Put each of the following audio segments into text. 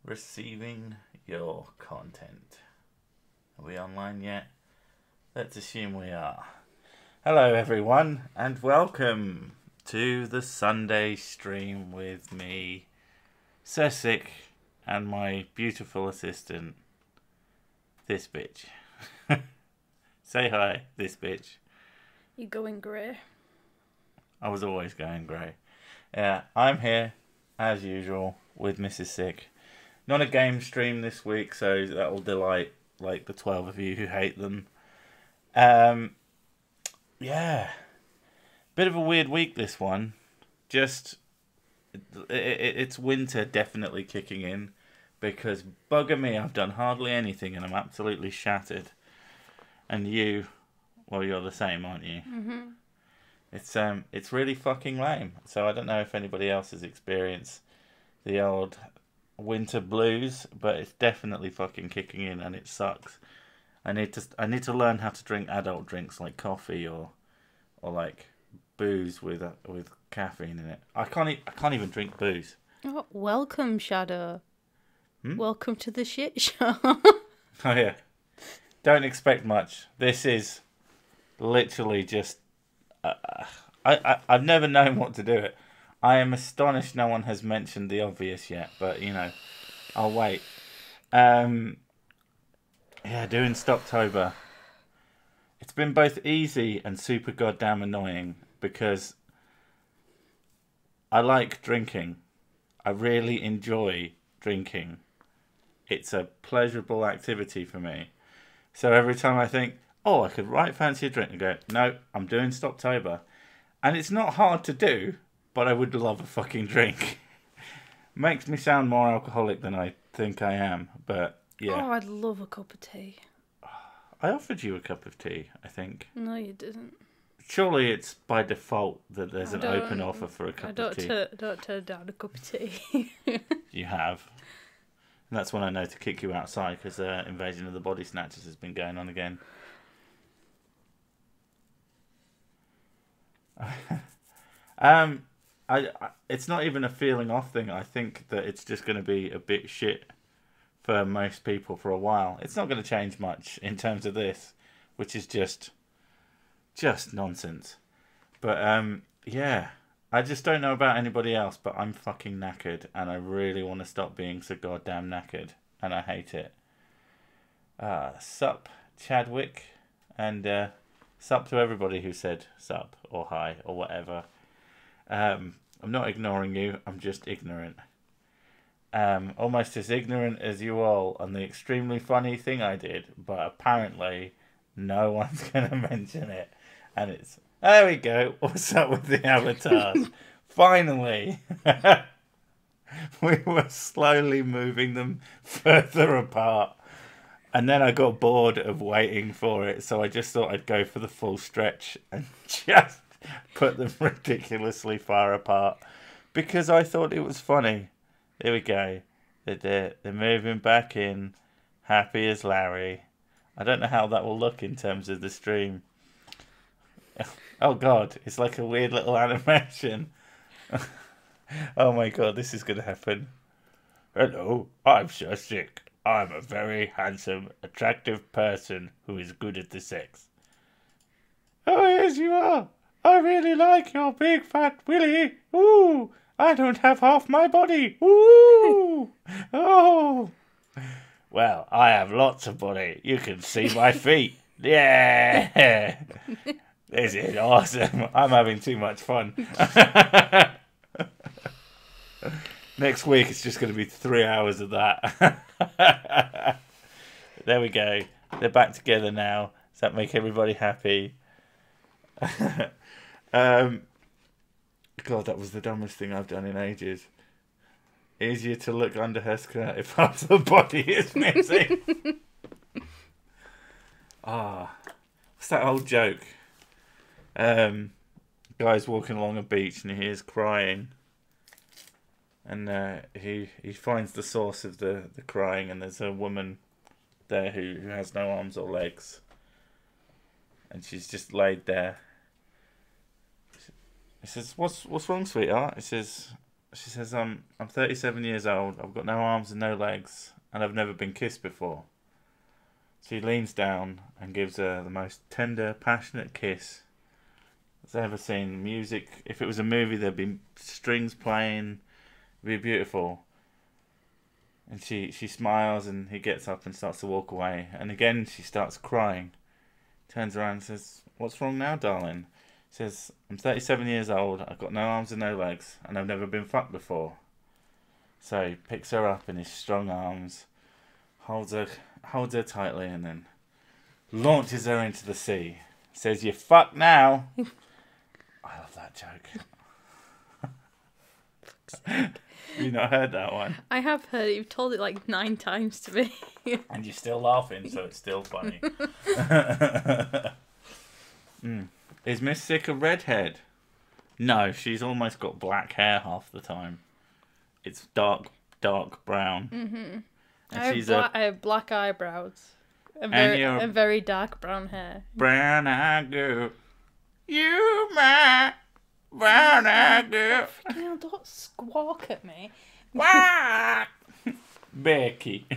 Receiving your content. Are we online yet? Let's assume we are. Hello everyone and welcome to the Sunday stream with me, Sessic, and my beautiful assistant, this bitch. Say hi, this bitch. You going grey? I was always going grey. Yeah, I'm here, as usual, with Mrs. Sick. Not a game stream this week, so that will delight like the 12 of you who hate them. Yeah, bit of a weird week this one. Just it's winter definitely kicking in, because bugger me, I've done hardly anything and I'm absolutely shattered. And you, well, you're the same, aren't you? Mm-hmm. It's really fucking lame. So I don't know if anybody else has experienced the old winter blues, but it's definitely fucking kicking in and it sucks. I need to learn how to drink adult drinks like coffee or like booze with caffeine in it. I can't even drink booze. Oh, welcome, Shadow. Welcome to the shit show. Oh yeah. Don't expect much. This is literally just I've never known what to do it. I am astonished no one has mentioned the obvious yet, but you know, I'll wait. Yeah, doing Stoptober. It's been both easy and super goddamn annoying because I like drinking. I really enjoy drinking. It's a pleasurable activity for me. So every time I think, oh, I could fancy a drink, I go, no, I'm doing Stoptober. And it's not hard to do, but I would love a fucking drink. Makes me sound more alcoholic than I think I am, but yeah. Oh, I'd love a cup of tea. I offered you a cup of tea, I think. No, you didn't. Surely it's by default that there's an open offer for a cup of tea. I don't turn down a cup of tea. You have. And that's when I know to kick you outside, because Invasion of the Body Snatchers has been going on again. It's not even a feeling off thing. I think that it's just going to be a bit shit for most people for a while. It's not going to change much in terms of this, which is just nonsense. But yeah, I just don't know about anybody else, but I'm fucking knackered and I really want to stop being so goddamn knackered and I hate it. Sup, Chadwick, and sup to everybody who said sup or hi or whatever. I'm not ignoring you, I'm just ignorant. Almost as ignorant as you all on the extremely funny thing I did, but apparently no one's going to mention it. And it's, there we go, what's up with the avatars? Finally! We were slowly moving them further apart. And then I got bored of waiting for it, so I just thought I'd go for the full stretch and just put them ridiculously far apart. Because I thought it was funny. There we go. They're moving back in. Happy as Larry. I don't know how that will look in terms of the stream. Oh god, it's like a weird little animation. Oh my god, this is going to happen. Hello, I'm Sessic. I'm a very handsome, attractive person who is good at the sex. Oh yes you are. I really like your big fat willy. Ooh, I don't have half my body. Ooh, oh. Well, I have lots of body. You can see my feet. Yeah. This is awesome. I'm having too much fun. Next week it's just going to be 3 hours of that. There we go. They're back together now. Does that make everybody happy? God, that was the dumbest thing I've done in ages. Easier to look under her skirt if half the body is missing. What's that old joke? Guy's walking along a beach and he is crying. And he finds the source of the crying, and there's a woman there who has no arms or legs. And she's just laid there. He says, what's wrong, sweetheart? He says, She says, I'm 37 years old. I've got no arms and no legs, and I've never been kissed before. She leans down and gives her the most tender, passionate kiss I've ever seen. Music. If it was a movie, there'd be strings playing. It'd be beautiful. And she smiles, and he gets up and starts to walk away. And again, she starts crying. Turns around and says, "What's wrong now, darling?" Says, "I'm 37 years old, I've got no arms and no legs, and I've never been fucked before." So he picks her up in his strong arms, holds her tightly, and then launches her into the sea. Says, "You fuck now." I love that joke. You not heard that one? I have heard it. You've told it like 9 times to me. And you're still laughing, so it's still funny. Is Miss Sick a redhead? No, she's almost got black hair half the time. It's dark brown. Mm-hmm. And I have black eyebrows and very dark brown hair. Brown eyed girl, you my brown eyed girl. Hell, don't squawk at me. Quack! Becky,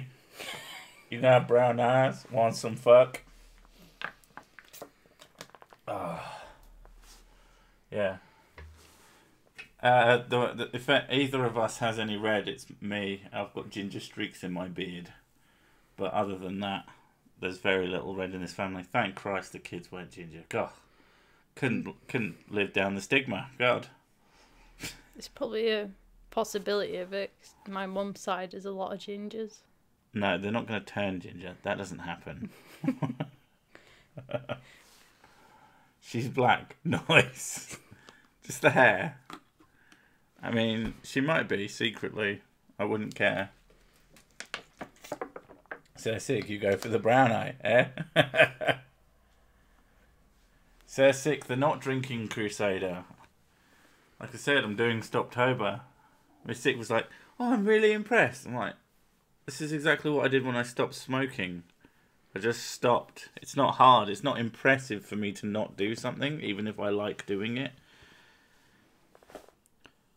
you got brown eyes? Want some fuck? Yeah. If either of us has any red, it's me. I've got ginger streaks in my beard. But other than that, there's very little red in this family. Thank Christ the kids weren't ginger. God. Couldn't live down the stigma. God. There's probably a possibility of it. 'Cause my mum's side is a lot of gingers. No, they're not going to turn ginger. That doesn't happen. She's black. Nice. Just the hair. I mean, she might be secretly. I wouldn't care. Sir Sick, you go for the brown eye, eh? Sir Sick, the not drinking crusader. Like I said, I'm doing Stoptober. Miss Sick was like, "Oh, I'm really impressed." I'm like, this is exactly what I did when I stopped smoking. I just stopped. It's not hard. It's not impressive for me to not do something, even if I like doing it.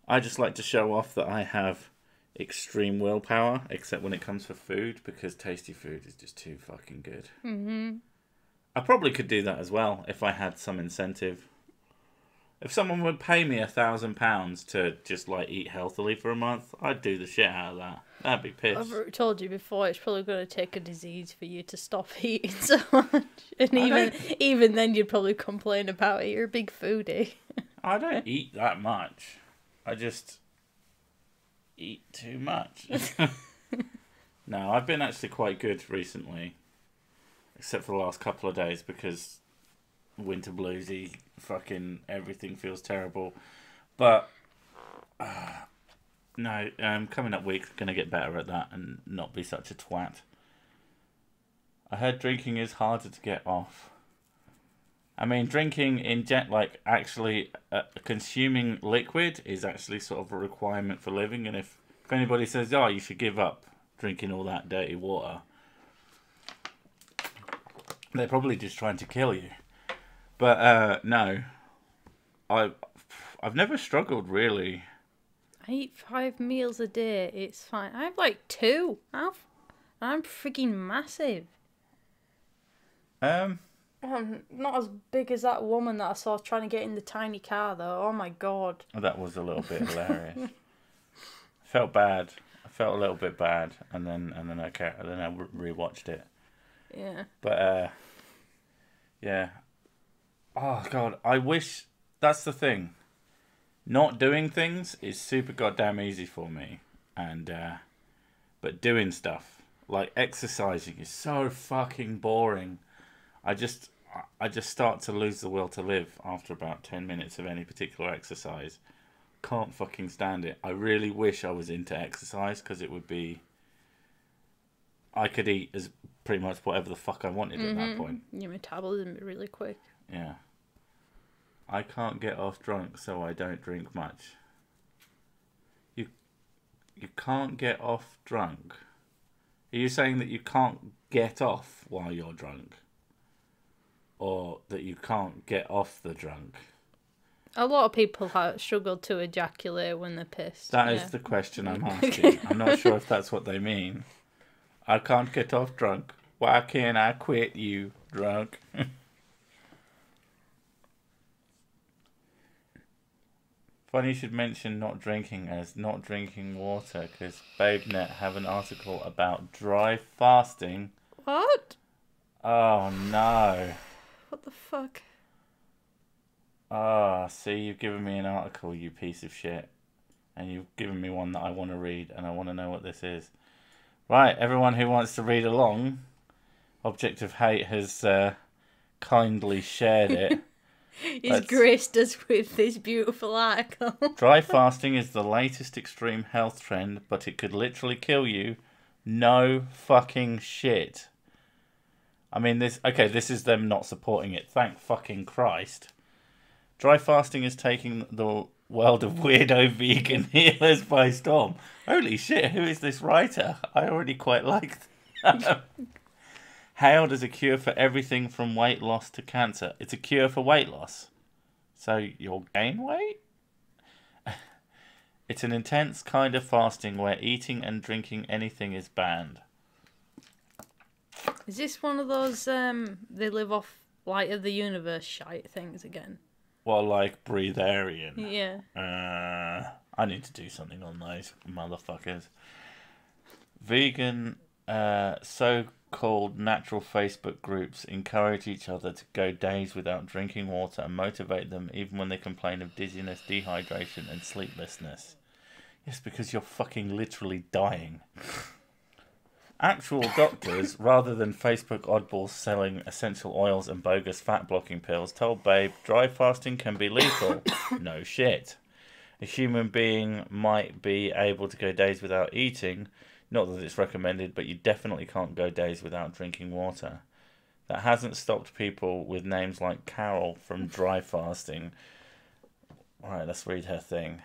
I just like to show off that I have extreme willpower, except when it comes for food, because tasty food is just too fucking good. Mm-hmm. I probably could do that as well if I had some incentive. If someone would pay me £1,000 to just like eat healthily for a month, I'd do the shit out of that. That'd be piss. I've told you before, it's probably going to take a disease for you to stop eating so much. And even then, you'd probably complain about it. You're a big foodie. I don't eat that much. I just eat too much. No, I've been actually quite good recently. Except for the last couple of days because winter bluesy, fucking everything feels terrible. But no, coming up week's gonna get better at that and not be such a twat. I heard drinking is harder to get off. I mean, drinking actually consuming liquid is actually sort of a requirement for living. And if anybody says, "Oh, you should give up drinking all that dirty water," they're probably just trying to kill you. But no, I've never struggled really. I eat 5 meals a day. It's fine. I have like 2. I'm freaking massive. I'm not as big as that woman that I saw trying to get in the tiny car, though. Oh my god. That was a little bit hilarious. I felt bad. I felt a little bit bad, and then I rewatched it. Yeah. But yeah. Oh god, I wish. That's the thing. Not doing things is super goddamn easy for me, and but doing stuff like exercising is so fucking boring. I just start to lose the will to live after about 10 minutes of any particular exercise. Can't fucking stand it. I really wish I was into exercise because it would be. I could eat as pretty much whatever the fuck I wanted at that point. Your metabolism is really quick. Yeah. I can't get off drunk, so I don't drink much. You can't get off drunk? Are you saying that you can't get off while you're drunk? Or that you can't get off the drunk? A lot of people struggle to ejaculate when they're pissed. That is the question I'm asking. I'm not sure if that's what they mean. I can't get off drunk. Why can't I quit you drunk? Funny you should mention not drinking as not drinking water, because BabeNet have an article about dry fasting. What? Oh no. What the fuck? Ah, see, you've given me an article, you piece of shit. And you've given me one that I want to read, and I want to know what this is. Right, everyone who wants to read along, Object of Hate has kindly shared it. He's graced us with this beautiful article. Dry fasting is the latest extreme health trend, but it could literally kill you. No fucking shit. I mean, this is them not supporting it. Thank fucking Christ. Dry fasting is taking the world of weirdo vegan healers by storm. Holy shit, who is this writer? I already quite like that. Hailed as a cure for everything from weight loss to cancer. It's a cure for weight loss. So you'll gain weight? It's an intense kind of fasting where eating and drinking anything is banned. Is this one of those they live off light of the universe shite things again? Well, like breatharian. Yeah. I need to do something on those motherfuckers. Vegan, so-called natural Facebook groups encourage each other to go days without drinking water and motivate them even when they complain of dizziness, dehydration and sleeplessness. Yes, because you're fucking literally dying. Actual doctors, rather than Facebook oddballs selling essential oils and bogus fat-blocking pills, told Babe dry fasting can be lethal. No shit. A human being might be able to go days without eating. Not that it's recommended, but you definitely can't go days without drinking water. That hasn't stopped people with names like Carol from dry fasting. Alright, let's read her thing.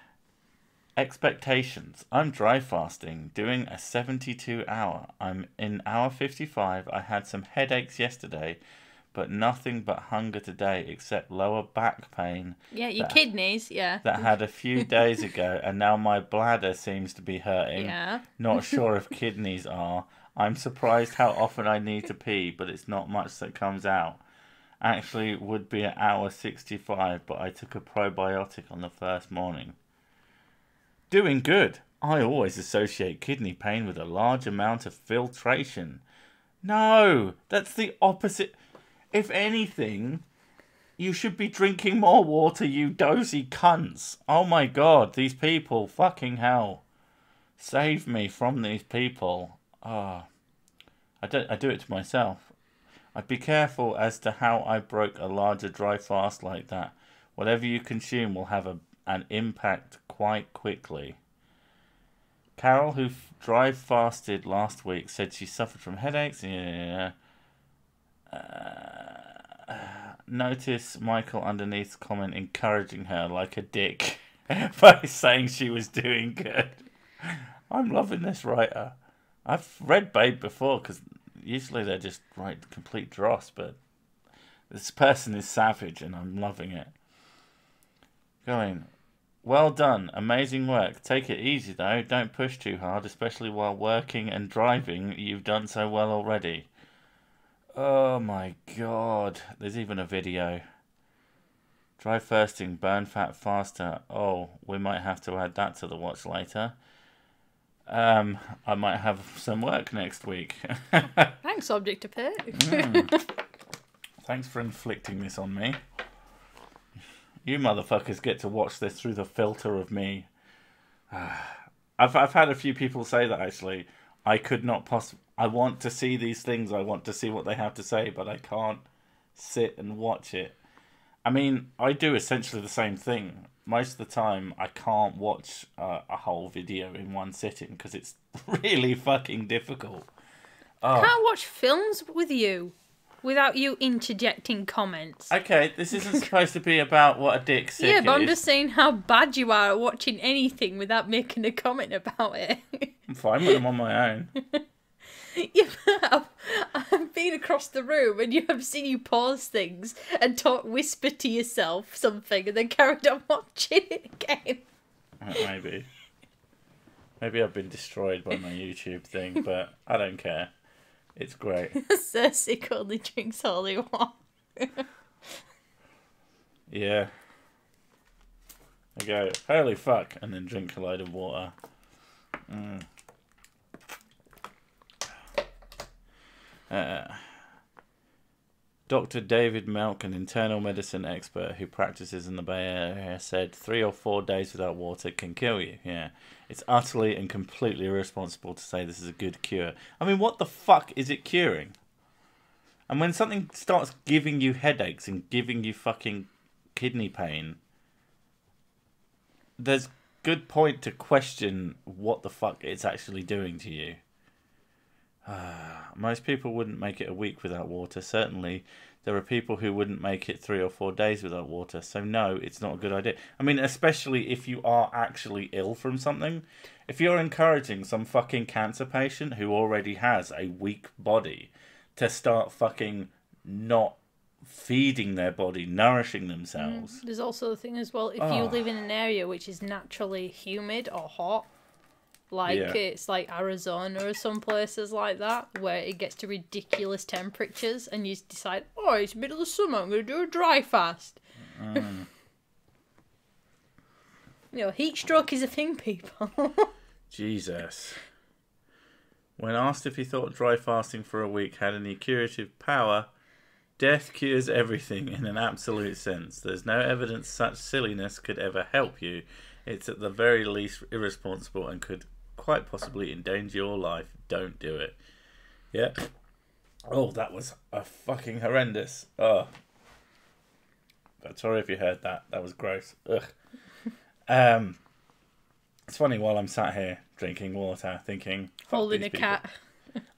Expectations. I'm dry fasting, doing a 72-hour. I'm in hour 55. I had some headaches yesterday, but nothing but hunger today except lower back pain. Yeah, your kidneys, yeah. That had a few days ago, and now my bladder seems to be hurting. Yeah. Not sure if kidneys are. I'm surprised how often I need to pee, but it's not much that comes out. Actually, would be at hour 65, but I took a probiotic on the first morning. Doing good. I always associate kidney pain with a large amount of filtration. No, that's the opposite. If anything, you should be drinking more water, you dozy cunts. Oh my god, these people, fucking hell. Save me from these people. I do it to myself. I'd be careful as to how I broke a larger dry fast like that. Whatever you consume will have an impact quite quickly. Carol, who dry fasted last week, said she suffered from headaches. Notice Michael underneath comment encouraging her like a dick by saying she was doing good. I'm loving this writer. I've read Babe before because usually they just write complete dross, but this person is savage and I'm loving it. Going, well done, amazing work. Take it easy though, don't push too hard, especially while working and driving. You've done so well already. Oh my god, there's even a video. Dry fasting, burn fat faster. Oh, we might have to add that to the watch later. I might have some work next week. Thanks, Object of Hate. Thanks for inflicting this on me. You motherfuckers get to watch this through the filter of me. I've had a few people say that actually. I could not possibly. I want to see these things. I want to see what they have to say, but I can't sit and watch it. I mean, I do essentially the same thing. Most of the time, I can't watch a whole video in one sitting because it's really fucking difficult. I can't watch films with you without you interjecting comments. Okay, this isn't supposed to be about what a dick sick is. Yeah, but I'm just saying how bad you are at watching anything without making a comment about it. I'm fine with them on my own. Yeah, I've been across the room and I've seen you pause things and whisper to yourself something and then carried on watching it again. Maybe. Maybe I've been destroyed by my YouTube thing, but I don't care. It's great. Cersei only drinks holy water. Yeah. I go, holy fuck, and then drink a load of water. Dr. David Melk, an internal medicine expert who practices in the Bay Area, said 3 or 4 days without water can kill you. Yeah. It's utterly and completely irresponsible to say this is a good cure. I mean, what the fuck is it curing? And when something starts giving you headaches and giving you fucking kidney pain, there's good point to question what the fuck it's actually doing to you. Most people wouldn't make it a week without water. Certainly, there are people who wouldn't make it 3 or 4 days without water. So no, it's not a good idea. I mean, especially if you are actually ill from something. If you're encouraging some fucking cancer patient who already has a weak body to start fucking not feeding their body, nourishing themselves. There's also the thing as well, if you live in an area which is naturally humid or hot, like it's like Arizona or some places like that, where it gets to ridiculous temperatures and you decide, oh, it's middle of summer, I'm going to do a dry fast. Heat stroke is a thing, people. Jesus. When asked if he thought dry fasting for a week had any curative power, death cures everything in an absolute sense. There's no evidence such silliness could ever help you. It's at the very least irresponsible and could quite possibly endanger your life. Don't do it. Yeah. Oh, that was a fucking horrendous. Oh. I'm sorry if you heard that. That was gross. Ugh. It's funny, while I'm sat here drinking water, thinking... Holding a cat.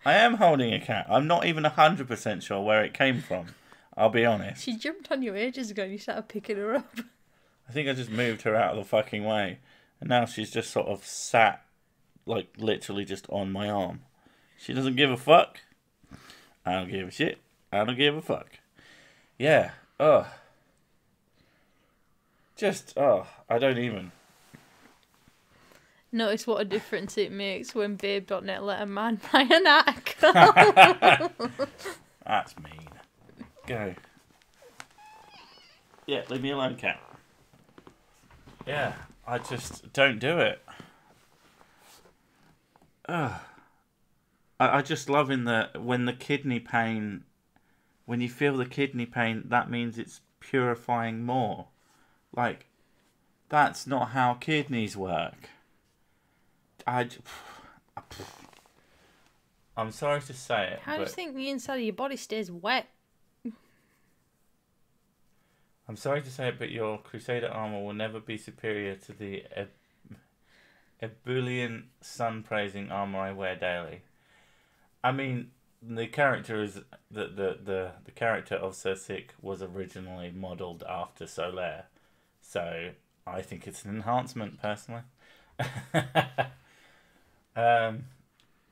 I am holding a cat. I'm not even 100% sure where it came from. I'll be honest. She jumped on you ages ago and you started picking her up. I think I just moved her out of the fucking way. And now she's just sort of sat, like, literally just on my arm. She doesn't give a fuck. I don't give a shit. I don't give a fuck. Yeah. I don't even. Notice what a difference it makes when Babe.net let a man buy an article. That's mean. Go. Yeah, leave me alone, cat. Yeah, I just don't do it. I just love when the kidney pain, when you feel the kidney pain, that means it's purifying more. Like, that's not how kidneys work. I'm sorry to say it. How do you think the inside of your body stays wet? I'm sorry to say it, but your Crusader armor will never be superior to the ebullient, sun-praising armor I wear daily. I mean, the character is the character of Sir Sick was originally modelled after Solaire, so I think it's an enhancement personally.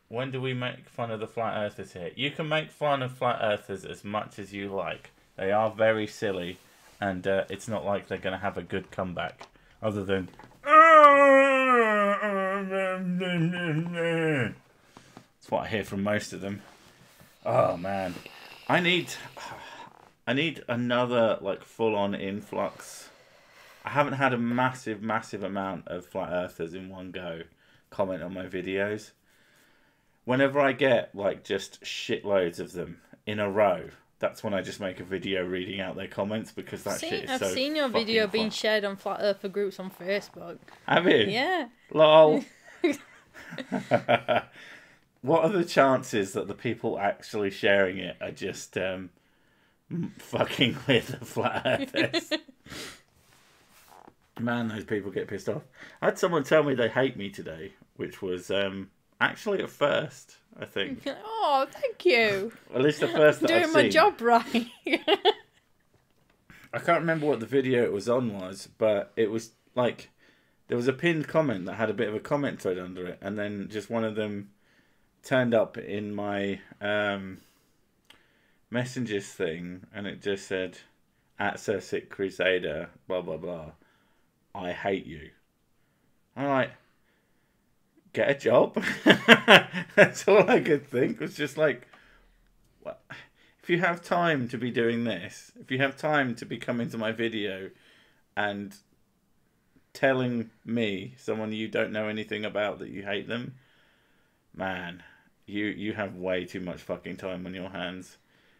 When do we make fun of the flat earthers here? You can make fun of flat earthers as much as you like. They are very silly, and it's not like they're going to have a good comeback, other than... That's what I hear from most of them. Oh, man. I need another, like, full-on influx. I haven't had a massive amount of flat earthers in one go comment on my videos. Whenever I get, like, just shitloads of them in a row, that's when I just make a video reading out their comments, because that shit is so I've seen your video fun. being shared on Flat Earther groups on Facebook. Have you? Yeah. Lol. What are the chances that the people actually sharing it are just fucking with the flat earthers? Man, those people get pissed off. I had someone tell me they hate me today, which was actually a first, I think. Oh, thank you. At least the first that I've doing my seen. job right. I can't remember what the video it was on was, but it was like there was a pinned comment that had a bit of a comment thread under it, and then just one of them turned up in my messages thing, and it just said, at Sir Sick Crusader, blah, blah, blah, I hate you. I'm like, get a job? That's all I could think. Was just like, well, if you have time to be doing this, if you have time to be coming to my video and telling me, someone you don't know anything about, that you hate them, man, you have way too much fucking time on your hands.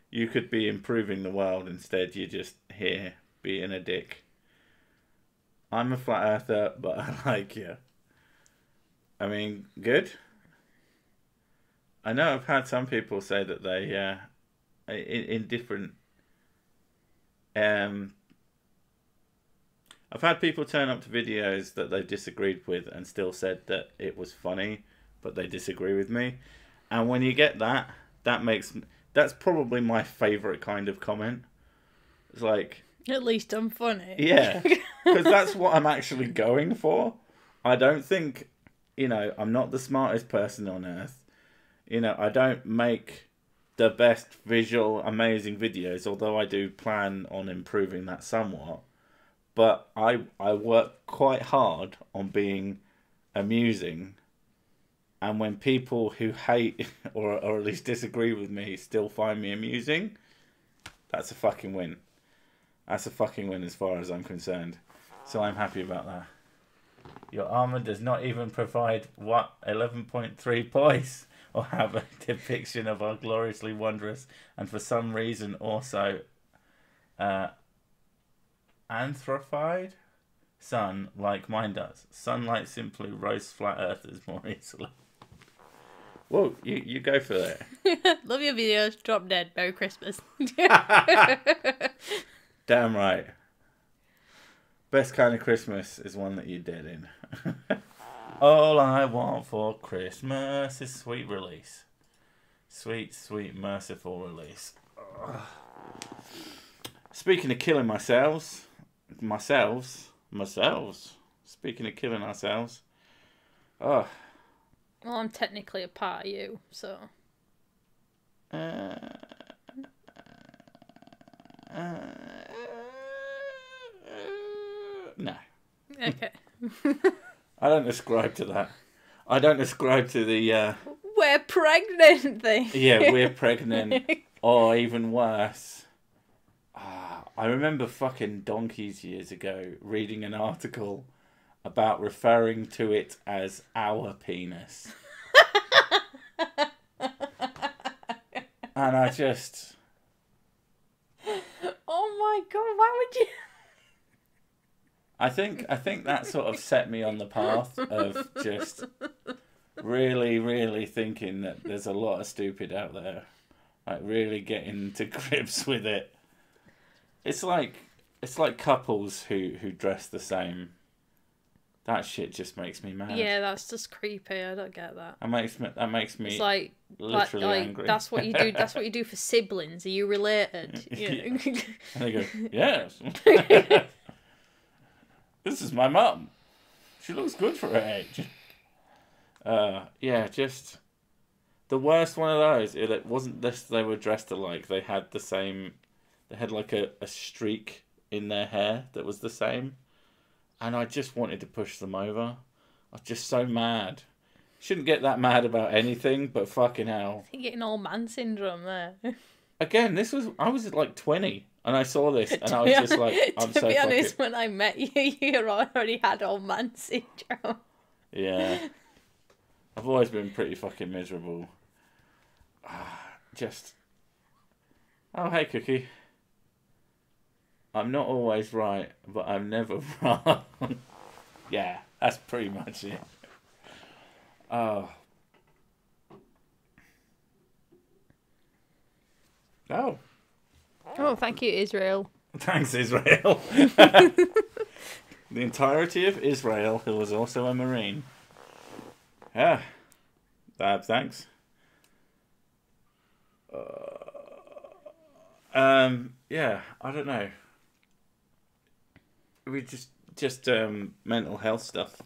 You could be improving the world. Instead, you're just here being a dick. I'm a flat earther, but I like you. I mean, good. I know I've had some people say that they, in different... I've had people turn up to videos that they disagreed with and still said that it was funny, but they disagree with me. And when you get that, that's probably my favourite kind of comment. It's like... At least I'm funny. Yeah, because that's what I'm actually going for. I don't think, I'm not the smartest person on earth. I don't make the best visual, amazing videos, although I do plan on improving that somewhat. But I work quite hard on being amusing. And when people who hate or at least disagree with me still find me amusing, that's a fucking win. That's a fucking win as far as I'm concerned. So I'm happy about that. Your armour does not even provide, 11.3 points, or have a depiction of our gloriously wondrous, and for some reason also anthropied sun like mine does. Sunlight simply roasts flat earthers more easily. Whoa, you go for it. Love your videos. Drop dead. Merry Christmas. Damn right. Best kind of Christmas is one that you're dead in. All I want for Christmas is sweet release. Sweet, sweet, merciful release. Ugh. Speaking of killing myself. Speaking of killing ourselves. Oh. Well, I'm technically a part of you, so. No. Okay. I don't ascribe to that. I don't ascribe to the... We're pregnant thing. Yeah, we're pregnant. Or even worse. I remember fucking donkeys years ago reading an article about referring to it as our penis. And I just... Oh my god, why would you... I think that sort of set me on the path of just really, really thinking that there's a lot of stupid out there. Like, really getting to grips with it. It's like couples who dress the same. That shit just makes me mad. Yeah, that's just creepy. I don't get that. That makes me it's like, literally angry. That's what you do. That's what you do for siblings. Are you related? You know? And they go, yes. This is my mum. She looks good for her age. Yeah, just the worst one of those. It wasn't this. They were dressed alike. They had the same. They had like a streak in their hair that was the same. And I just wanted to push them over. I was just so mad. Shouldn't get that mad about anything, but fucking hell. You're getting old man syndrome there. Again, I was like 20 and I saw this and I was just like, I'm so fucking... To be honest, when I met you, you already had old man syndrome. Yeah. I've always been pretty fucking miserable. Just... Oh, hey, Cookie. I'm not always right, but I'm never wrong. Yeah, that's pretty much it. Oh. Oh. Oh, thank you, Israel. Thanks, Israel. The entirety of Israel, who was also a Marine. Yeah. Thanks. Yeah, I don't know. We just mental health stuff.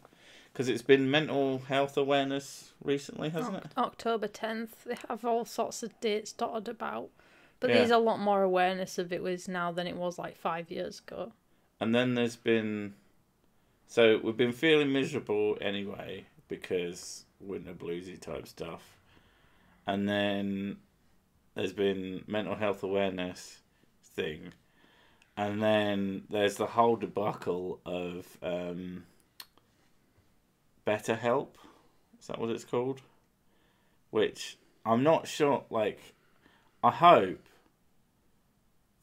because it's been mental health awareness recently, hasn't it? October 10th. They have all sorts of dates dotted about. But Yeah. there's a lot more awareness of it was now than it was like 5 years ago. And then there's been... So we've been feeling miserable anyway because winter bluesy type stuff. And then there's been mental health awareness thing. And then there's the whole debacle of BetterHelp. Is that what it's called? Which I'm not sure, like, I hope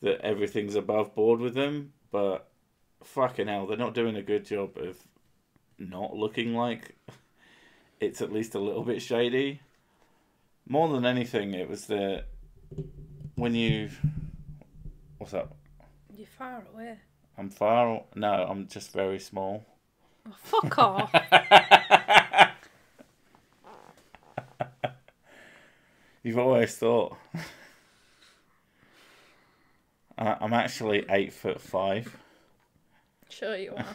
that everything's above board with them, but fucking hell, they're not doing a good job of not looking like it's at least a little bit shady. More than anything, it was the... When you... What's up? You're far away. I'm far... No, I'm just very small. Oh, fuck off. You've always thought. I'm actually 8'5". Sure you are.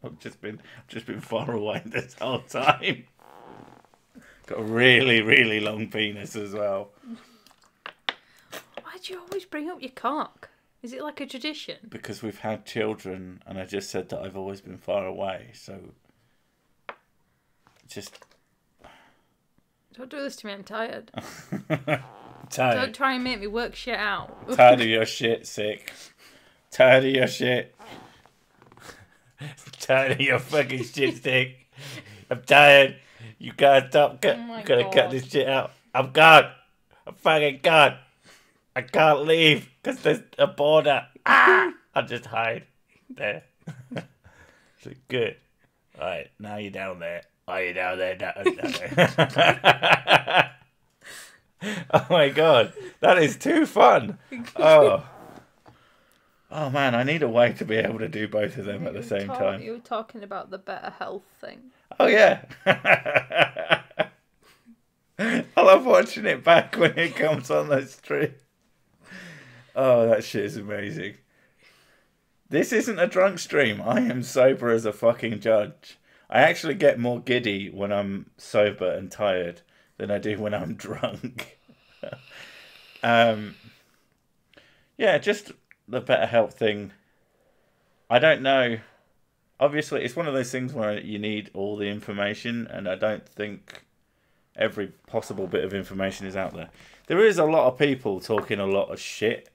I've just been far away this whole time. Got a really, really long penis as well. Why do you always bring up your cock? Is it like a tradition? Because we've had children, and I just said that I've always been far away, so just... Don't do this to me, I'm tired. Tired. Don't try and make me work shit out. Tired of your shit, sick. Tired of your shit. Tired of your fucking shit, sick. I'm tired. You gotta stop. You gotta cut this shit out. I'm gone. I'm fucking gone. I can't leave because there's a border. I'll just hide there. So good. Alright, now you're down there. Oh, you're down there. Down there. Oh my god, that is too fun. Oh man, I need a way to be able to do both of them at the same time. You were talking about the BetterHelp thing. Oh yeah. I love watching it back when it comes on the stream. Oh, that shit is amazing. This isn't a drunk stream. I am sober as a fucking judge. I actually get more giddy when I'm sober and tired than I do when I'm drunk. Yeah, just the BetterHelp thing. I don't know. Obviously, it's one of those things where you need all the information, and I don't think every possible bit of information is out there. There is a lot of people talking a lot of shit,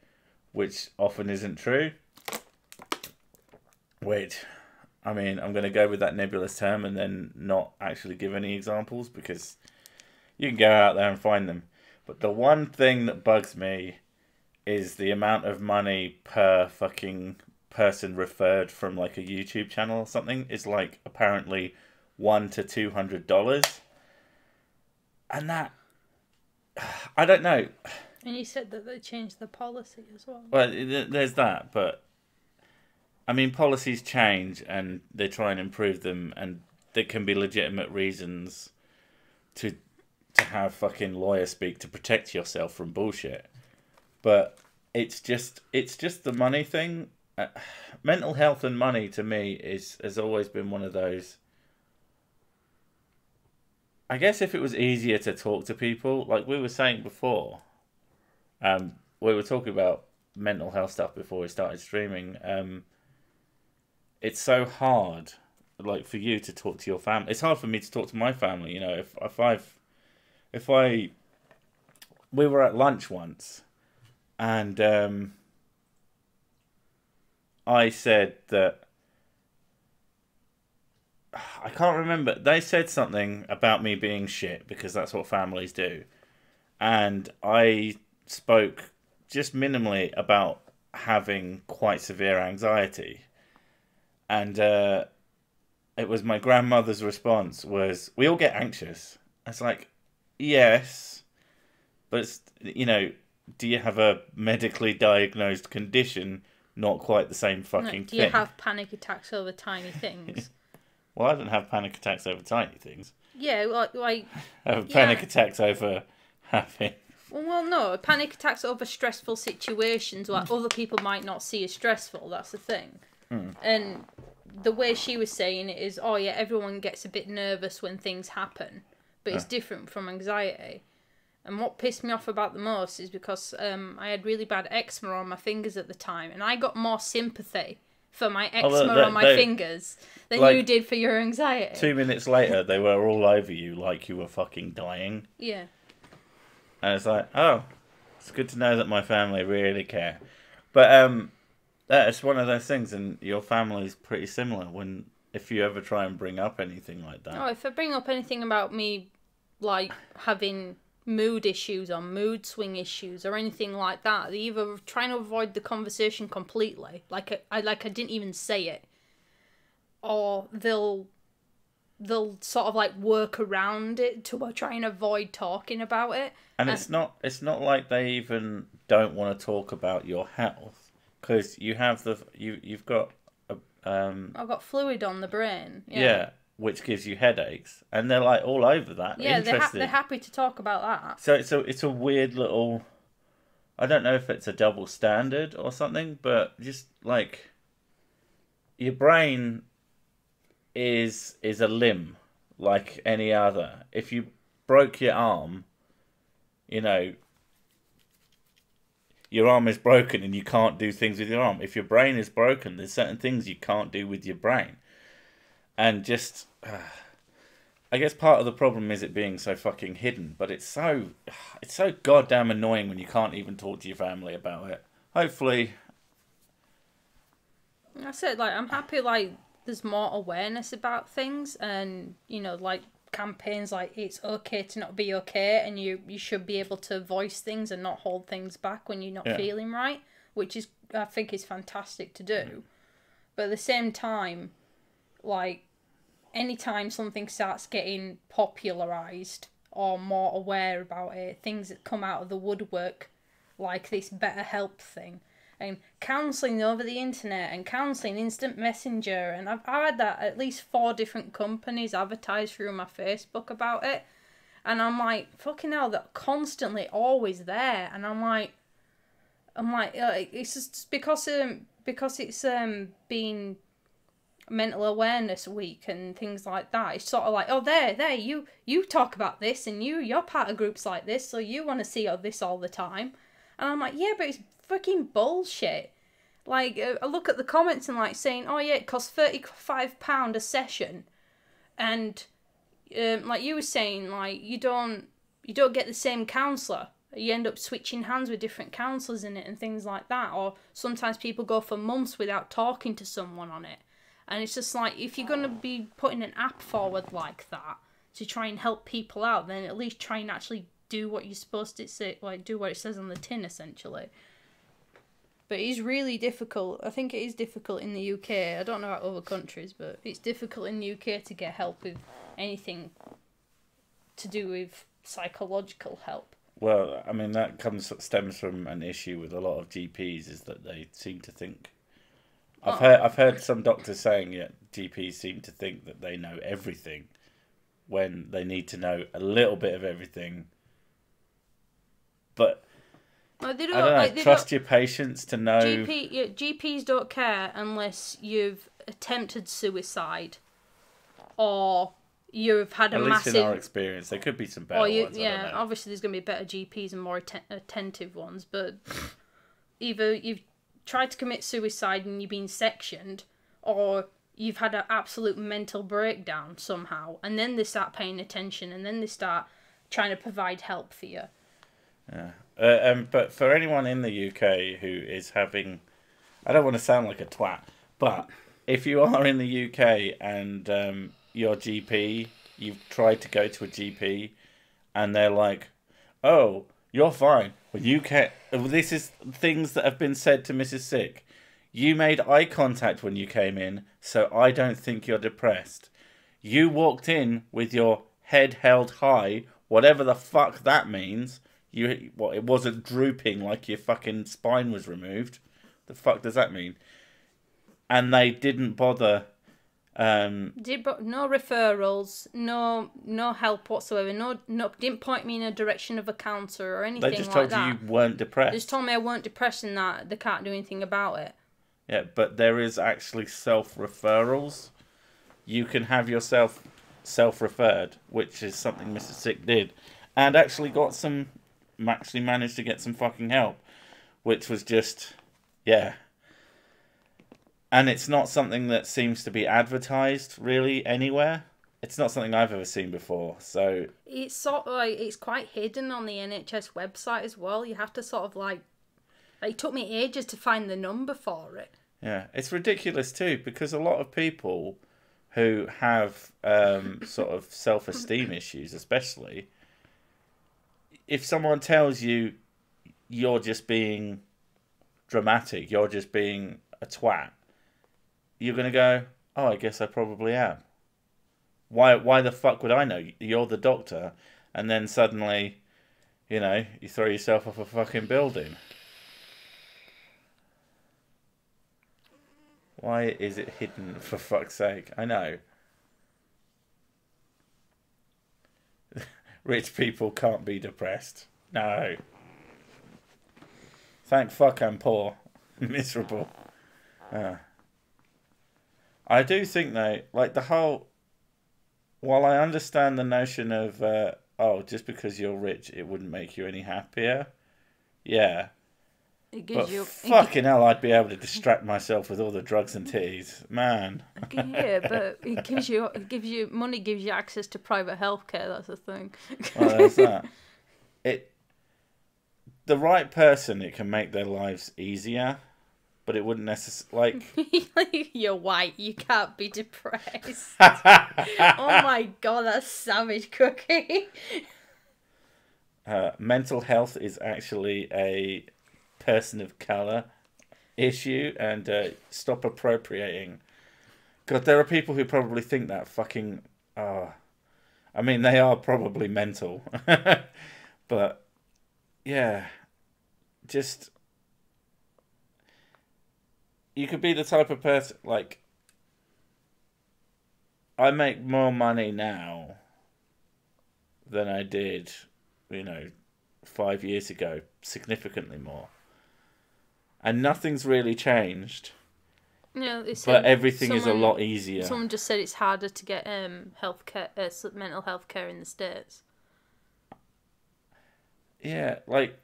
which often isn't true. Which, I mean, I'm going to go with that nebulous term and then not actually give any examples because you can go out there and find them. But the one thing that bugs me is the amount of money per fucking person referred from like a YouTube channel or something is like apparently $100 to $200. And that, I don't know. And you said that they changed the policy as well. Well, there's that, but I mean, policies change and they try and improve them, and there can be legitimate reasons to have fucking lawyers speak to protect yourself from bullshit. But it's just the money thing. Mental health and money to me has always been one of those. I guess if it was easier to talk to people, like we were saying before, we were talking about mental health stuff before we started streaming. It's so hard, like for you to talk to your family. It's hard for me to talk to my family. You know, we were at lunch once, and I said that I can't remember. They said something about me being shit because that's what families do, and I spoke just minimally about having quite severe anxiety. And it was my grandmother's response was, we all get anxious. It's like, yes, but it's, you know, do you have a medically diagnosed condition? Not quite the same fucking thing. Do you have panic attacks over tiny things? Well, I don't have panic attacks over tiny things. Yeah, like I have panic attacks over having... Well, no, panic attacks over stressful situations what other people might not see as stressful. That's the thing. And the way she was saying it is, oh yeah, everyone gets a bit nervous when things happen, but it's different from anxiety. And what pissed me off about the most is because I had really bad eczema on my fingers at the time, and I got more sympathy for my eczema on my fingers than you did for your anxiety. 2 minutes later, they were all over you like you were fucking dying. Yeah. And it's like, oh, it's good to know that my family really care. But it's one of those things, and your family's pretty similar if you ever try and bring up anything like that. Oh, if I bring up anything about me, like, having mood issues or mood swing issues or anything like that, they either trying to avoid the conversation completely, like I didn't even say it, or they'll sort of like work around it to try and avoid talking about it. And it's not like they even don't want to talk about your health, because you have you've got I've got fluid on the brain. Yeah, which gives you headaches, and they're like all over that. Yeah, they're happy to talk about that. So it's a weird little. I don't know if it's a double standard or something, but just like your brain is a limb like any other. If you broke your arm, your arm is broken and you can't do things with your arm. If your brain is broken, there's certain things you can't do with your brain. And just, I guess part of the problem is it being so fucking hidden, but it's so goddamn annoying when you can't even talk to your family about it. Hopefully. I said, like, I'm happy, like, there's more awareness about things, and, like, campaigns like it's okay to not be okay, and you should be able to voice things and not hold things back when you're not feeling right, which is, I think, is fantastic to do. But at the same time, like, anytime something starts getting popularised or more aware about it, things that come out of the woodwork, like this BetterHelp thing, and counselling over the internet, and counselling instant messenger, and I've had that at least 4 different companies advertise through my Facebook about it, and I'm like, fucking hell, they're constantly always there, and I'm like it's just because it's been mental awareness week and things like that. It's sort of like, oh, there, you talk about this, and you're part of groups like this, so you want to see this all the time. And I'm like, yeah, but it's fucking bullshit. Like, I look at the comments and like saying, oh yeah, it costs £35 a session, and like you were saying, like you don't get the same counsellor. You end up switching hands with different counsellors in it and things like that. Or sometimes people go for months without talking to someone on it. And it's just like, if you're going to be putting an app forward like that to try and help people out, then at least try and actually do what you're supposed to say, like do what it says on the tin, essentially. But it is really difficult. I think it is difficult in the UK. I don't know about other countries, but it's difficult in the UK to get help with anything to do with psychological help. Well, I mean, that stems from an issue with a lot of GPs, is that they seem to think. I've heard some doctors saying, yeah, GPs seem to think that they know everything when they need to know a little bit of everything. But they don't, I don't know, trust your patients to know. GPs don't care unless you've attempted suicide or you've had a massive... At least in our experience, there could be some better ones. Yeah, obviously there's going to be better GPs and more attentive ones, but either you've tried to commit suicide and you've been sectioned, or you've had an absolute mental breakdown somehow, and then they start paying attention, and then they start trying to provide help for you. Yeah. But for anyone in the UK who is having... I don't want to sound like a twat, but if you are in the UK and your GP, you've tried to go to a GP, and they're like, oh, you're fine. Well, you can't... This is things that have been said to Mrs. Sick. You made eye contact when you came in, so I don't think you're depressed. You walked in with your head held high, whatever the fuck that means. It wasn't drooping like your fucking spine was removed. The fuck does that mean? And they didn't bother... no referrals, no help whatsoever. No, didn't point me in a direction of a counsellor or anything like that. They just told you weren't depressed. They just told me I weren't depressed and that they can't do anything about it. Yeah, but there is actually self-referrals. You can have yourself self-referred, which is something Mr. Sick did. And actually managed to get some fucking help. Which was just, yeah. And it's not something that seems to be advertised, really, anywhere. It's not something I've ever seen before, so... It's sort of like, it's quite hidden on the NHS website as well. You have to sort of like it took me ages to find the number for it. Yeah, it's ridiculous too, because a lot of people who have sort of self-esteem issues, especially, if someone tells you you're just being dramatic, you're just being a twat, you're going to go, oh, I guess I probably am. Why the fuck would I know? You're the doctor, and then suddenly, you throw yourself off a fucking building. Why is it hidden, for fuck's sake? I know. Rich people can't be depressed. No. Thank fuck I'm poor. Miserable. I do think, though, like the whole... While I understand the notion of, just because you're rich, it wouldn't make you any happier. Yeah. It gives you... Fucking hell, I'd be able to distract myself with all the drugs and titties. Man. Yeah, but money gives you access to private healthcare, that's the thing. Well, there's that. The right person, it can make their lives easier, but it wouldn't necessarily, like... You're white, you can't be depressed. Oh my god, that's savage, Cookie. Mental health is actually a person of colour issue, and stop appropriating. God, there are people who probably think that fucking... I mean, they are probably mental. But, yeah, just... You could be the type of person, like... I make more money now than I did, 5 years ago. Significantly more. And nothing's really changed. No, but everything is a lot easier. Someone just said it's harder to get healthcare, mental health care in the States. Yeah, like,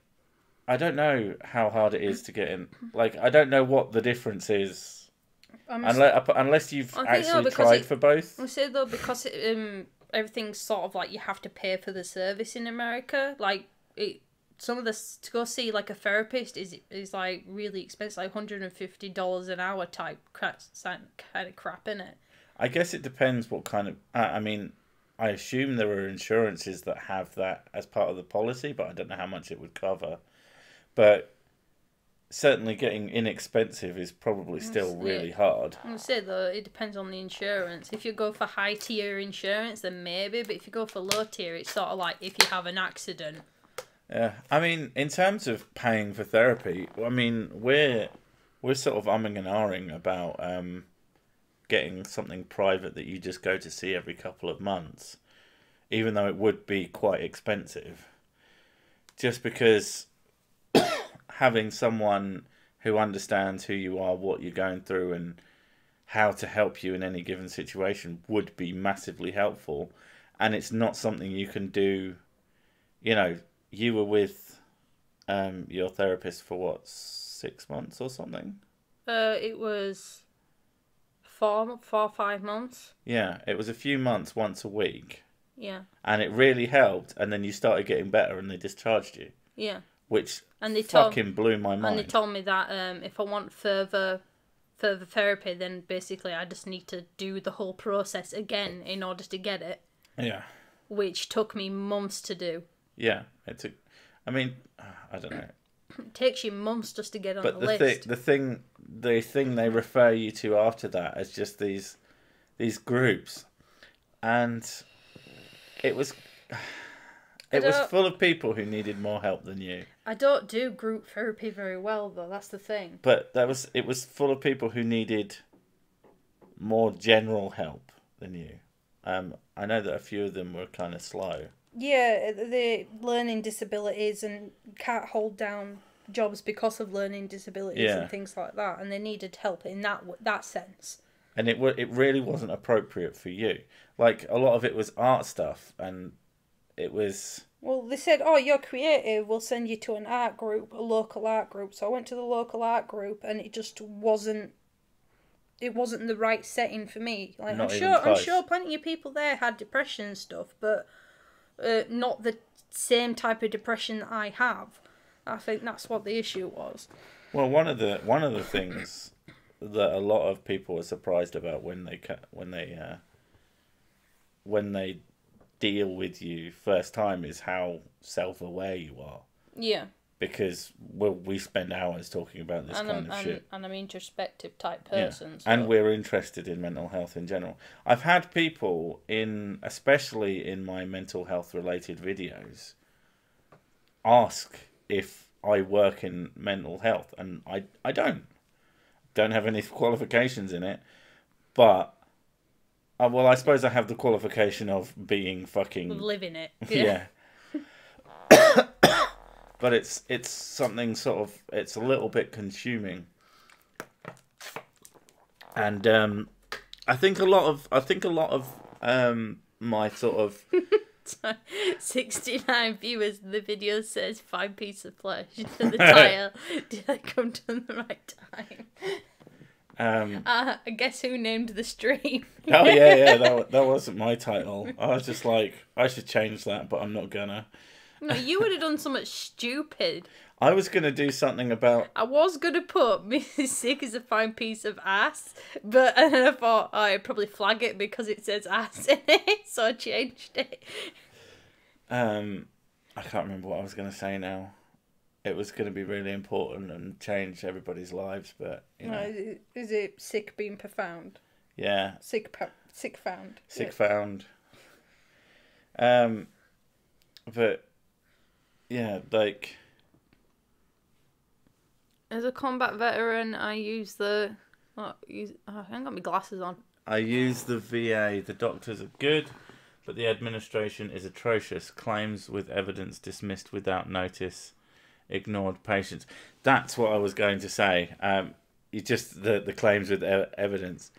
I don't know how hard it is to get in. Like, I don't know what the difference is. Unless you've actually tried for both. I say, though, because everything's sort of like you have to pay for the service in America. Like, some of this, to go see like a therapist is like really expensive, like $150 an hour type kind of crap, innit? I guess it depends what kind of... I mean, I assume there are insurances that have that as part of the policy, but I don't know how much it would cover. But certainly getting inexpensive is probably still really hard. I would say, though, it depends on the insurance. If you go for high tier insurance, then maybe, but if you go for low tier, it's sort of like if you have an accident. Yeah, I mean, in terms of paying for therapy, I mean, we're sort of umming and ahhing about getting something private that you just go to see every couple of months, even though it would be quite expensive. Just because having someone who understands who you are, what you're going through, and how to help you in any given situation would be massively helpful. And it's not something you can do, You were with your therapist for what, 6 months or something? It was 4 or 5 months. Yeah, it was a few months, once a week. Yeah. And it really helped, and then you started getting better and they discharged you. Yeah. Which fucking blew my mind. And they told me that if I want further therapy, then basically I just need to do the whole process again in order to get it. Yeah. Which took me months to do. Yeah, it took... I mean, I don't know. It takes you months just to get on the list. But the thing they refer you to after that is just these groups, and it was full of people who needed more help than you. I don't do group therapy very well, though. That's the thing. But it was full of people who needed more general help than you. I know that a few of them were kind of slow. Yeah, the learning disabilities and can't hold down jobs because of learning disabilities Yeah. and things like that, and they needed help in that sense. And it really wasn't appropriate for you. Like, a lot of it was art stuff, and it was... Well, they said, oh, you're creative, we'll send you to an art group, a local art group. So I went to the local art group, and it just wasn't... It wasn't the right setting for me. Like, Not I'm even close. sure plenty of people there had depression and stuff, but not the same type of depression that I have. I think that's what the issue was. Well, one of the things that a lot of people are surprised about when they deal with you first time is how self-aware you are. Yeah. Because we spend hours talking about this kind of shit. And I'm an introspective type person. Yeah. So. And we're interested in mental health in general. I've had people especially in my mental health related videos, ask if I work in mental health, and I don't have any qualifications in it, but well, I suppose I have the qualification of being fucking living it. Yeah. But it's something sort of, it's a little bit consuming, and I think a lot of my sort of 69 viewers. The video says 5 pieces of flesh to the title. Did I come to the right time? I guess who named the stream? Oh yeah, that wasn't my title. I was just like, I should change that, but I'm not gonna. No, you would have done something stupid. I was gonna do something about. I was gonna put Mrs. Sick is a fine piece of ass, but and then I thought, oh, I'd probably flag it because it says ass in it, so I changed it. I can't remember what I was gonna say now. It was gonna be really important and change everybody's lives, but you know. No, is it sick being profound? Yeah. Sick found. Sick found. But yeah, like. As a combat veteran, I use I haven't got my glasses on. I use the VA. The doctors are good, but the administration is atrocious. Claims with evidence dismissed without notice. Ignored patients. That's what I was going to say. You just the claims with evidence.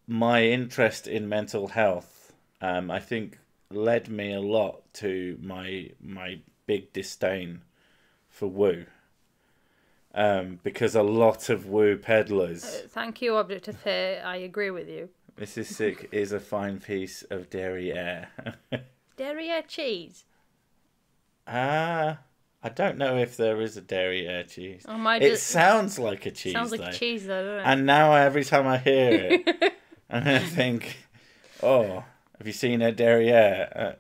My interest in mental health, I think, led me a lot to my big disdain for woo. Because a lot of woo peddlers. Thank you, Object of Hate. I agree with you. Mrs. Sick is a fine piece of derriere. Derriere cheese? I don't know if there is a derriere cheese. Oh, it sounds like a cheese, sounds like a cheese, though, doesn't it? And now every time I hear it, I'm going to think, oh, have you seen a derriere?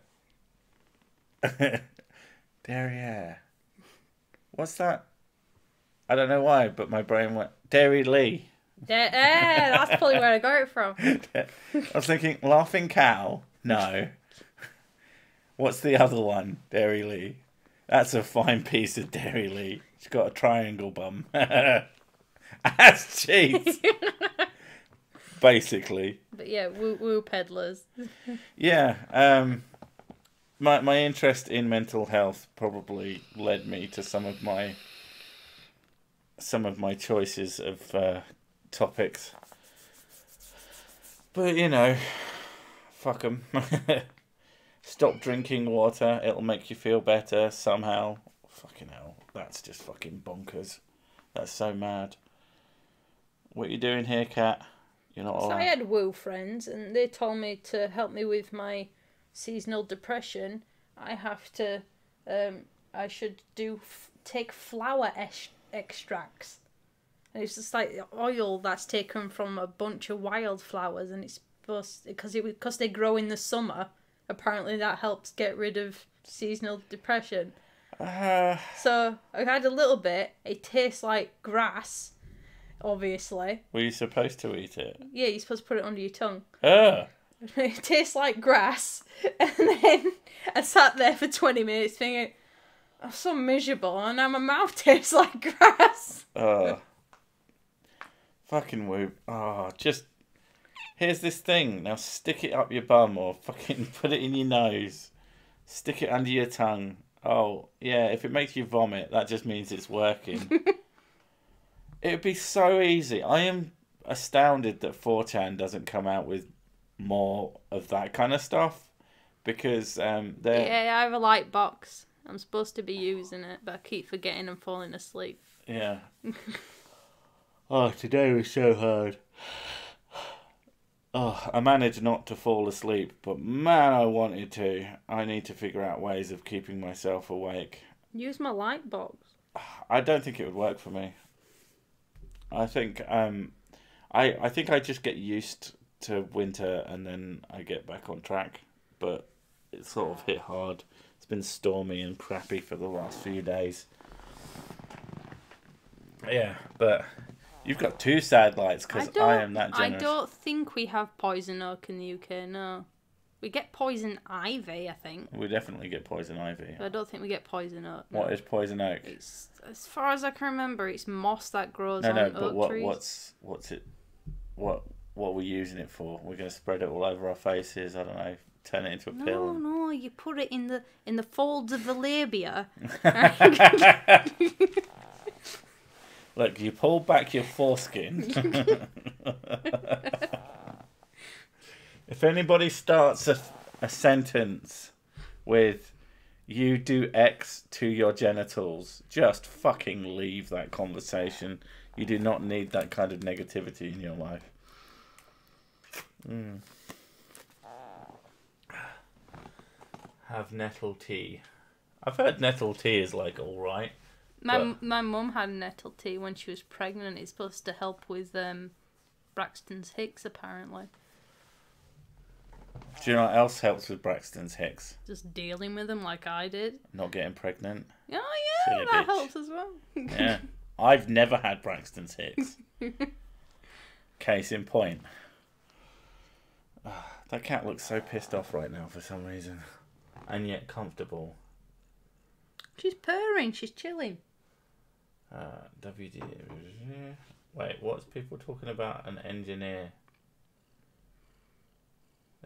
Derriere. What's that? I don't know why, but my brain went, Dairy Lee. That's probably where I got it from. I was thinking, Laughing Cow? No. What's the other one? Dairy Lee. That's a fine piece of Dairy Lee. She's got a triangle bum. That's cheese. Basically. But yeah, woo peddlers. Yeah. My interest in mental health probably led me to some of my choices of topics. But, you know, fuck them. Stop drinking water. It'll make you feel better somehow. Fucking hell. That's just fucking bonkers. That's so mad. What you doing here, Kat? You're not So I had woo friends, and they told me to help me with my seasonal depression. I have to, I should take flower extracts. And it's just like oil that's taken from a bunch of wildflowers, and it's supposed because they grow in the summer. Apparently, that helps get rid of seasonal depression. So I had a little bit. It tastes like grass, obviously. Were you supposed to eat it? Yeah, you're supposed to put it under your tongue. It tastes like grass, and then I sat there for 20 minutes thinking, I'm so miserable, and now my mouth tastes like grass. Fucking whoop. Just... Here's this thing. Now stick it up your bum or fucking put it in your nose. Stick it under your tongue Oh, yeah, if it makes you vomit, that just means it's working. It would be so easy. I am astounded that 4chan doesn't come out with more of that kind of stuff. Because they're... Yeah, I have a light box. I'm supposed to be using it, but I keep forgetting and falling asleep. Yeah. Oh, today was so hard. Oh, I managed not to fall asleep, but man, I wanted to. I need to figure out ways of keeping myself awake. Use my light box. I don't think it would work for me. I think I think I just get used to winter and then I get back on track. But it sort of hit hard. It's been stormy and crappy for the last few days. Yeah, but you've got two sad lights because I am that generous. I don't think we have poison oak in the UK, no. We get poison ivy, I think. We definitely get poison ivy. But I don't think we get poison oak. No. What is poison oak? It's, as far as I can remember, it's moss that grows on oak trees. What's it? What are we using it for? We're going to spread it all over our faces. I don't know. Turn it into a pill. No, you put it in the folds of the labia. Look, you pull back your foreskin. If anybody starts a sentence with "you do X to your genitals," just fucking leave that conversation. You do not need that kind of negativity in your life. Have nettle tea. I've heard nettle tea is like alright. My mum had nettle tea when she was pregnant. It's supposed to help with Braxton's Hicks, apparently. Do you know what else helps with Braxton's Hicks? Just dealing with them like I did. Not getting pregnant. Oh yeah, Silly that bitch. helps as well. Yeah. I've never had Braxton's Hicks. Case in point. That cat looks so pissed off right now for some reason. And yet comfortable. She's purring, she's chilling. WD. Wait, what's people talking about? An engineer.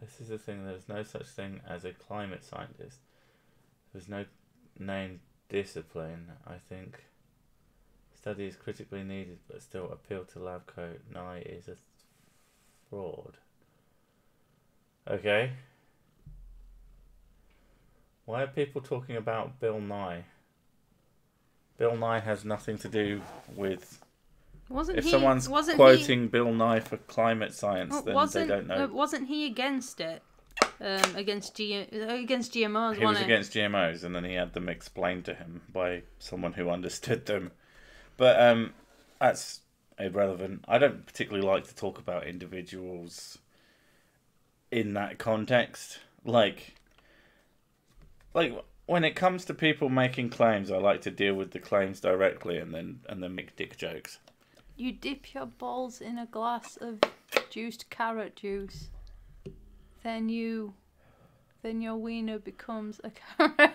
This is the thing, there's no such thing as a climate scientist. There's no named discipline, I think. Study is critically needed, but still appeal to lab coat. Nye is a fraud. Okay. Why are people talking about Bill Nye? Bill Nye has nothing to do with... If someone's quoting Bill Nye for climate science, then they don't know. Wasn't he against it? Against GMOs, He was against GMOs, and then he had them explained to him by someone who understood them. But that's irrelevant. I don't particularly like to talk about individuals in that context. Like when it comes to people making claims, I like to deal with the claims directly and then make dick jokes. You dip your balls in a glass of juiced carrot juice. Then your wiener becomes a carrot.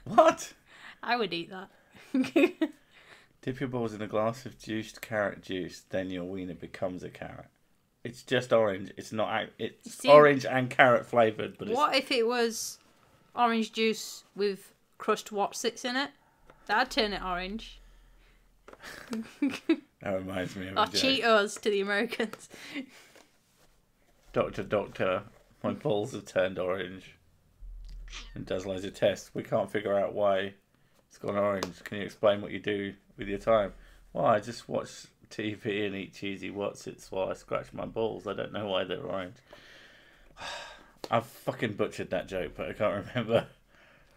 What? I would eat that. Dip your balls in a glass of juiced carrot juice, then your wiener becomes a carrot. It's just orange. It's not. It's orange and carrot flavoured. But what if it was orange juice with crushed Wotsits in it? That'd turn it orange. That reminds me of or a joke. Cheetos to the Americans. Doctor, my balls have turned orange. And does loads of tests. We can't figure out why it's gone orange. Can you explain what you do with your time? Well, I just watch TV and eat cheesy Wotsits while I scratch my balls. I don't know why they're orange. I've fucking butchered that joke, but I can't remember.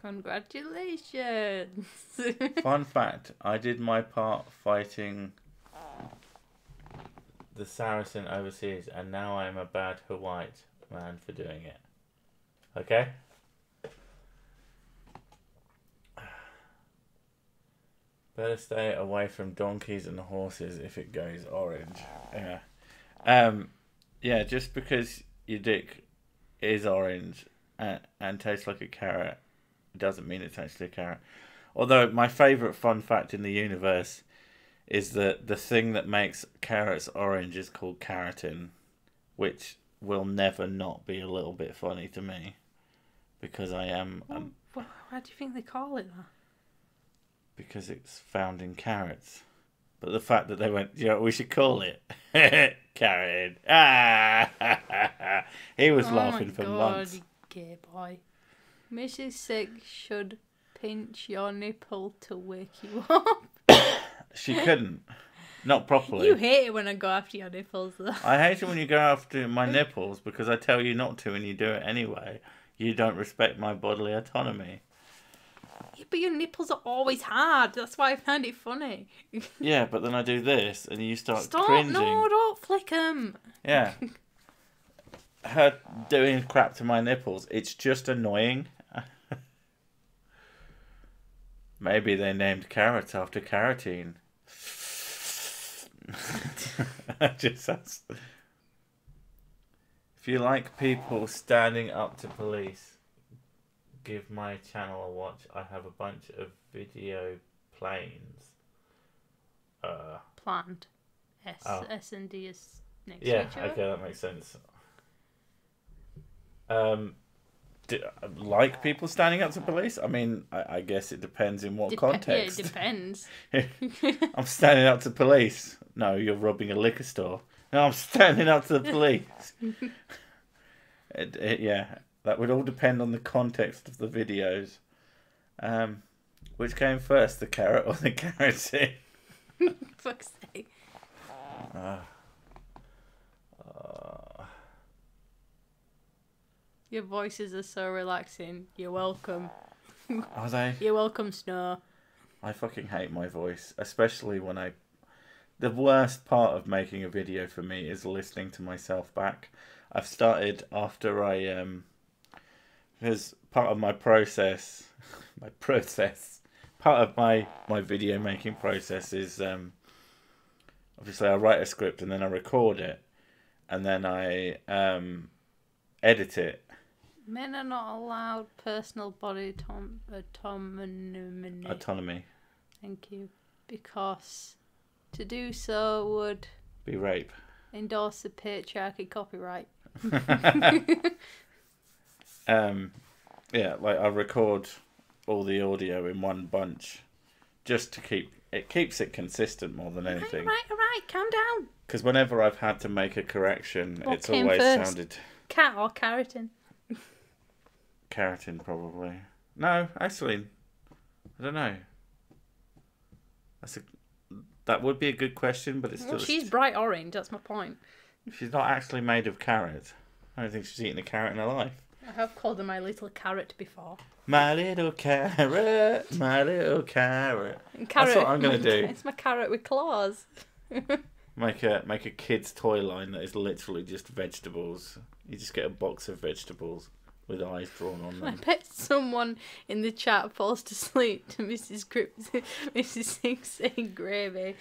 Congratulations. Fun fact, I did my part fighting the Saracen overseas, and now I am a bad white man for doing it. Okay? Better stay away from donkeys and horses if it goes orange. Yeah. Yeah, just because your dick is orange and tastes like a carrot doesn't mean it's actually a carrot. Although my favourite fun fact in the universe is that the thing that makes carrots orange is called keratin, which will never not be a little bit funny to me. because I am. Why do you think they call it that? Because it's found in carrots. But the fact that they went, you know what we should call it? Carrot. Ah! He was laughing for months. You gay boy. Mrs. Six should pinch your nipple to wake you up. She couldn't. Not properly. You hate it when I go after your nipples, though. I hate it when you go after my nipples because I tell you not to and you do it anyway. You don't respect my bodily autonomy. Yeah, but your nipples are always hard. That's why I find it funny. Yeah, but then I do this and you start Stop! cringing. No, don't flick them. Yeah. Her doing crap to my nipples, it's just annoying. Maybe they named carrots after carotene. Just that's... If you like people standing up to police, give my channel a watch. I have a bunch of video planes. Planned. S and D is next yeah, to each other. okay, that makes sense. Like people standing up to police? I mean, I guess it depends in what context. Yeah, it depends. I'm standing up to police. No, you're robbing a liquor store. No, I'm standing up to the police. Yeah, that would all depend on the context of the videos. Which came first, the carrot or the carotene? Fuck's sake. Your voices are so relaxing. You're welcome. Are they? You're welcome, Snow. I fucking hate my voice, especially when I... The worst part of making a video for me is listening to myself back. I've started after I... Because part of my process... Part of my video making process is... obviously I write a script and then I record it. And then I edit it. Men are not allowed personal body autonomy. Thank you. Because to do so would... Be rape. Endorse the patriarchy copyright. Yeah, like I record all the audio in one bunch just to keep... It keeps it consistent more than anything. All right, calm down. Because whenever I've had to make a correction, What it's came always first? sounded... Cat or keratin? Keratin, probably. No, actually, I don't know. That would be a good question, but it's still... Well, she's bright orange, that's my point. She's not actually made of carrot. I don't think she's eaten a carrot in her life. I have called her my little carrot before. My little carrot, my little carrot. Carrot. That's what I'm going to do. It's my carrot with claws. Make a kid's toy line that is literally just vegetables. You just get a box of vegetables with eyes drawn on I them. bet someone in the chat falls to sleep to Mrs. Six saying gravy.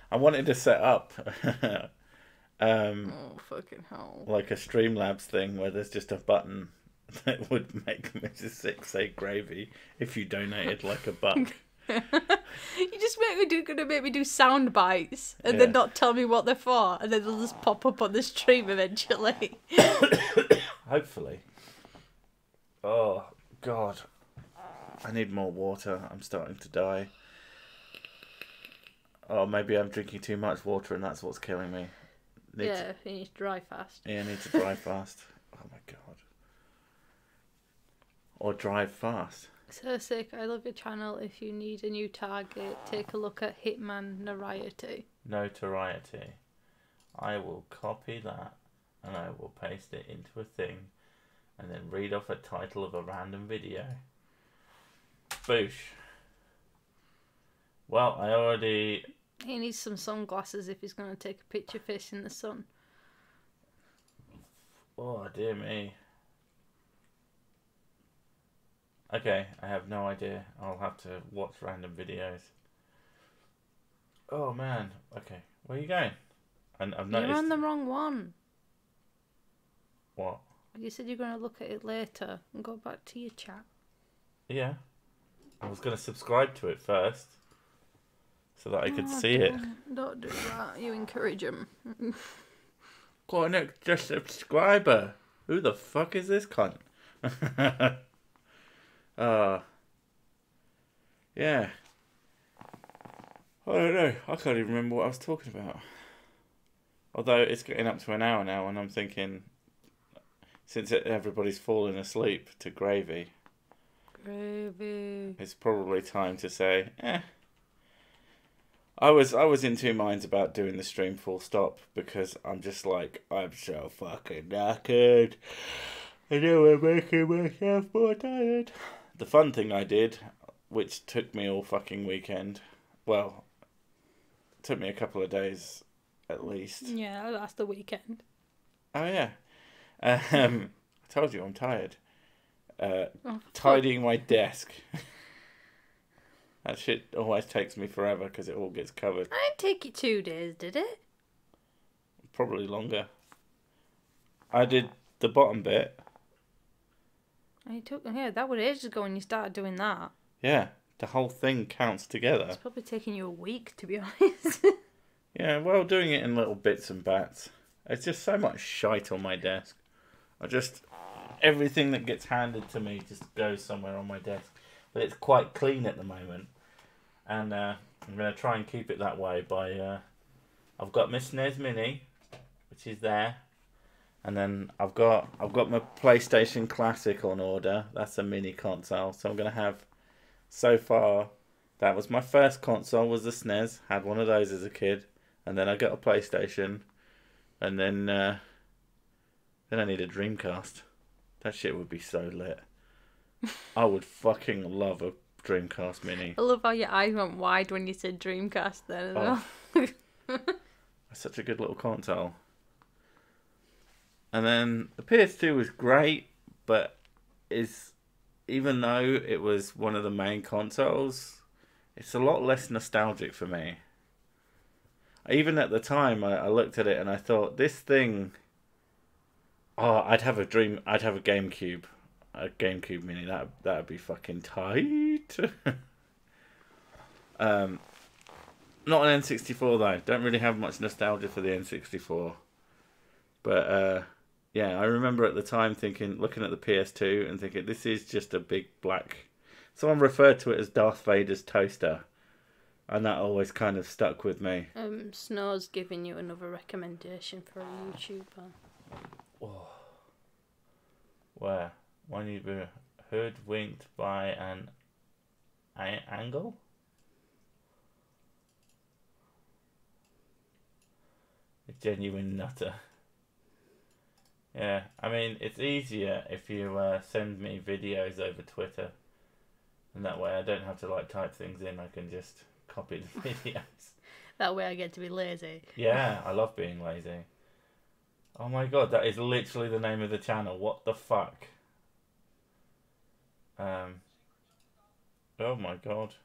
I wanted to set up Oh, fucking hell. like a Streamlabs thing where there's just a button that would make Mrs. Six say gravy if you donated like a buck. You just gonna make me do sound bites and then not tell me what they're for, and then they'll just pop up on the stream eventually. Hopefully. Oh, God. I need more water. I'm starting to die. Oh, maybe I'm drinking too much water and that's what's killing me. You need to dry fast. Yeah, I need to drive fast. Oh, my God. Or drive fast. So sick, I love your channel. If you need a new target, take a look at Hitman Notoriety. Notoriety. I will copy that and I will paste it into a thing and then read off a title of a random video. Boosh. Well, I already... He needs some sunglasses if he's going to take a picture facing the sun. Oh, dear me. Okay, I have no idea. I'll have to watch random videos. Oh, man. Okay, where are you going? And I've noticed... You're on the wrong one. What? You said you're going to look at it later and go back to your chat. Yeah. I was going to subscribe to it first so that I could see it. Don't do that. You encourage him. Got an extra subscriber. Who the fuck is this cunt? Yeah. I don't know. I can't even remember what I was talking about. Although it's getting up to an hour now, and I'm thinking, since everybody's fallen asleep to gravy, it's probably time to say, I was in two minds about doing the stream full stop, because I'm just like, I'm so fucking knackered. I know I'm making myself more tired. The fun thing I did, which took me all fucking weekend, well, took me a couple of days at least. Yeah, that's the weekend. Oh yeah. I told you I'm tired. Tidying my desk. That shit always takes me forever because it all gets covered. I didn't take you 2 days, did it? Probably longer. I did the bottom bit. That was ages ago when you started doing that. Yeah, the whole thing counts together. It's probably taking you a week, to be honest. Yeah, well, doing it in little bits and bats. There's just so much shite on my desk. Everything that gets handed to me just goes somewhere on my desk. But it's quite clean at the moment. And I'm going to try and keep it that way by... I've got my SNES Mini, which is there. And then I've got my PlayStation Classic on order. That's a mini console. So I'm going to have... So far, that was my first console, was the SNES. Had one of those as a kid. And then I got a PlayStation. And then I need a Dreamcast. That shit would be so lit. I would fucking love a Dreamcast Mini. I love how your eyes went wide when you said Dreamcast then as well. That's such a good little console. And then the PS2 was great, but even though it was one of the main consoles, it's a lot less nostalgic for me. Even at the time, I looked at it and I thought, this thing... Oh, I'd have a GameCube. A GameCube Mini. That'd be fucking tight. Not an N64 though. Don't really have much nostalgia for the N64. But yeah, I remember at the time looking at the PS2 and thinking, this is just a big black... Someone referred to it as Darth Vader's toaster. And that always kind of stuck with me. Snow's giving you another recommendation for a YouTuber. Oh. Where? When you were hoodwinked by an angle? A genuine nutter. Yeah, I mean, it's easier if you send me videos over Twitter. And that way I don't have to type things in, I can just copy the videos. That way I get to be lazy. Yeah, I love being lazy. Oh my god, that is literally the name of the channel. What the fuck? Oh my god.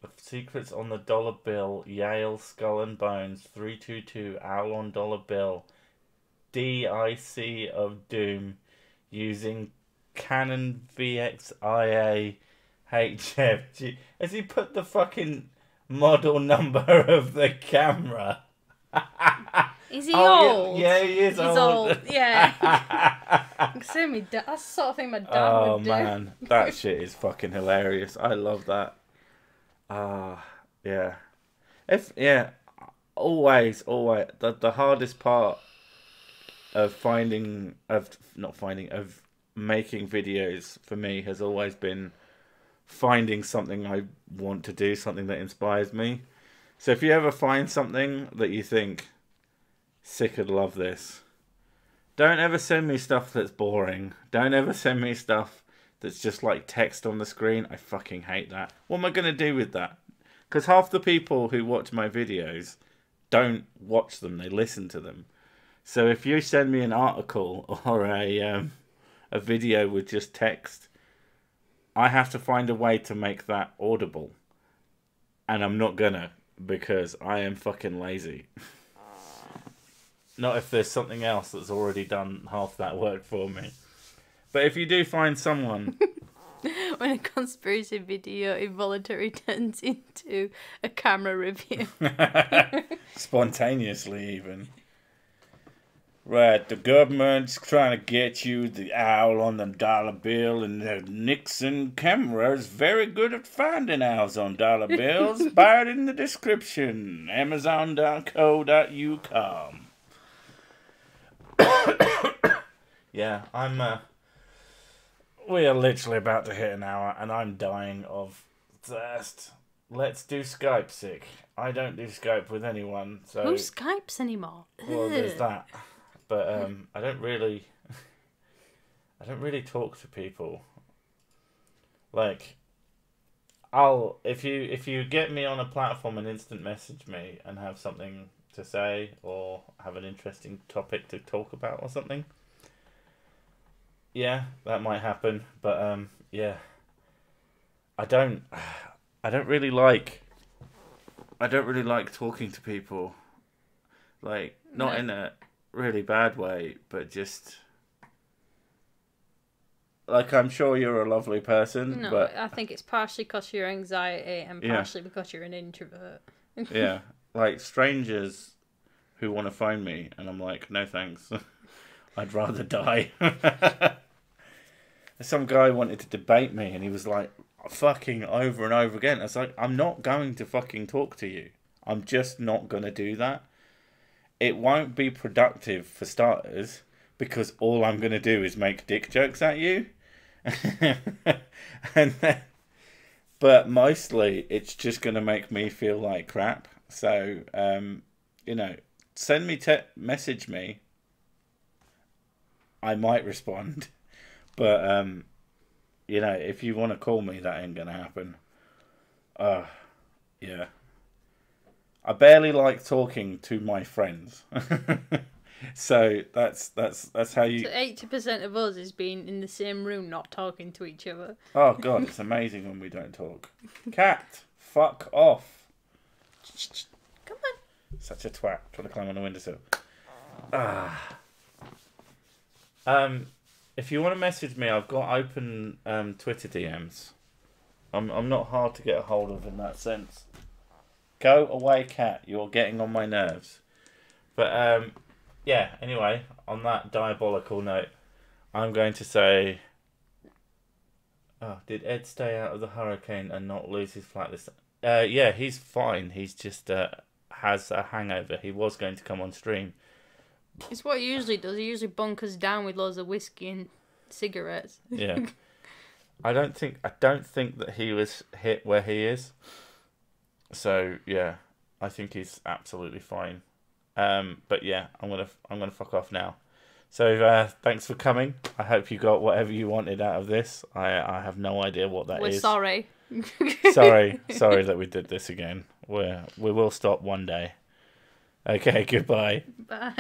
The secrets on the dollar bill. Yale Skull and Bones 322 Owl on dollar bill. DIC of Doom using Canon VXIA HF. Has he put the fucking model number of the camera? Is he old? Yeah, he is old. Yeah. That's the sort of thing my dad would do. Oh man, that shit is fucking hilarious. I love that. Yeah. Always. The hardest part of making videos for me has always been finding something I want to do, something that inspires me. So if you ever find something that you think, sick, I'd love this, don't ever send me stuff that's boring. Don't ever send me stuff that's just like text on the screen. I fucking hate that. What am I going to do with that? Because half the people who watch my videos don't watch them, they listen to them. So if you send me an article or a video with just text, I have to find a way to make that audible. And I'm not gonna, because I am fucking lazy. Not if there's something else that's already done half that work for me. But if you do find someone When a conspiracy video involuntarily turns into a camera review. Spontaneously, even. Right, the government's trying to get you the owl on the dollar bill, and the Nixon camera is very good at finding owls on dollar bills. Buy it in the description. Amazon.co.uk. Yeah, we are literally about to hit an hour, and I'm dying of thirst. Let's do Skype, sick. I don't do Skype with anyone, so... Who Skypes anymore? Well, there's that. But I don't really talk to people. Like, if you get me on a platform and instant message me and have something to say or have an interesting topic to talk about or something, yeah, that might happen. But yeah, I don't really like talking to people. Like, not in a really bad way, but just like, I'm sure you're a lovely person. No, but I think it's partially because of your anxiety and partially because you're an introvert. Yeah, like strangers who want to phone me, and I'm like, no thanks. I'd rather die. Some guy wanted to debate me, and he was like, fucking over and over again. I was like, I'm not going to fucking talk to you. I'm just not going to do that. It won't be productive for starters, because all I'm going to do is make dick jokes at you. But mostly it's just going to make me feel like crap. So, send me, message me. I might respond. But, if you want to call me, that ain't going to happen. Yeah. I barely like talking to my friends. So that's how you... So 80% of us is being in the same room, not talking to each other. Oh, God, it's amazing when we don't talk. Cat, fuck off. Come on. Such a twat. Trying to climb on the windowsill. If you want to message me, I've got open Twitter DMs. I'm not hard to get a hold of in that sense. Go away, cat. You're getting on my nerves. But, yeah, anyway, on that diabolical note, I'm going to say... Oh, did Ed stay out of the hurricane and not lose his flight this time? Yeah, he's fine. He's just has a hangover. He was going to come on stream. It's what he usually does. He usually bunkers down with loads of whiskey and cigarettes. Yeah. I don't think that he was hit where he is. So yeah, I think he's absolutely fine. But yeah, I'm gonna fuck off now. So thanks for coming. I hope you got whatever you wanted out of this. I have no idea what that is. We're sorry. sorry that we did this again. We will stop one day. Okay, goodbye. Bye.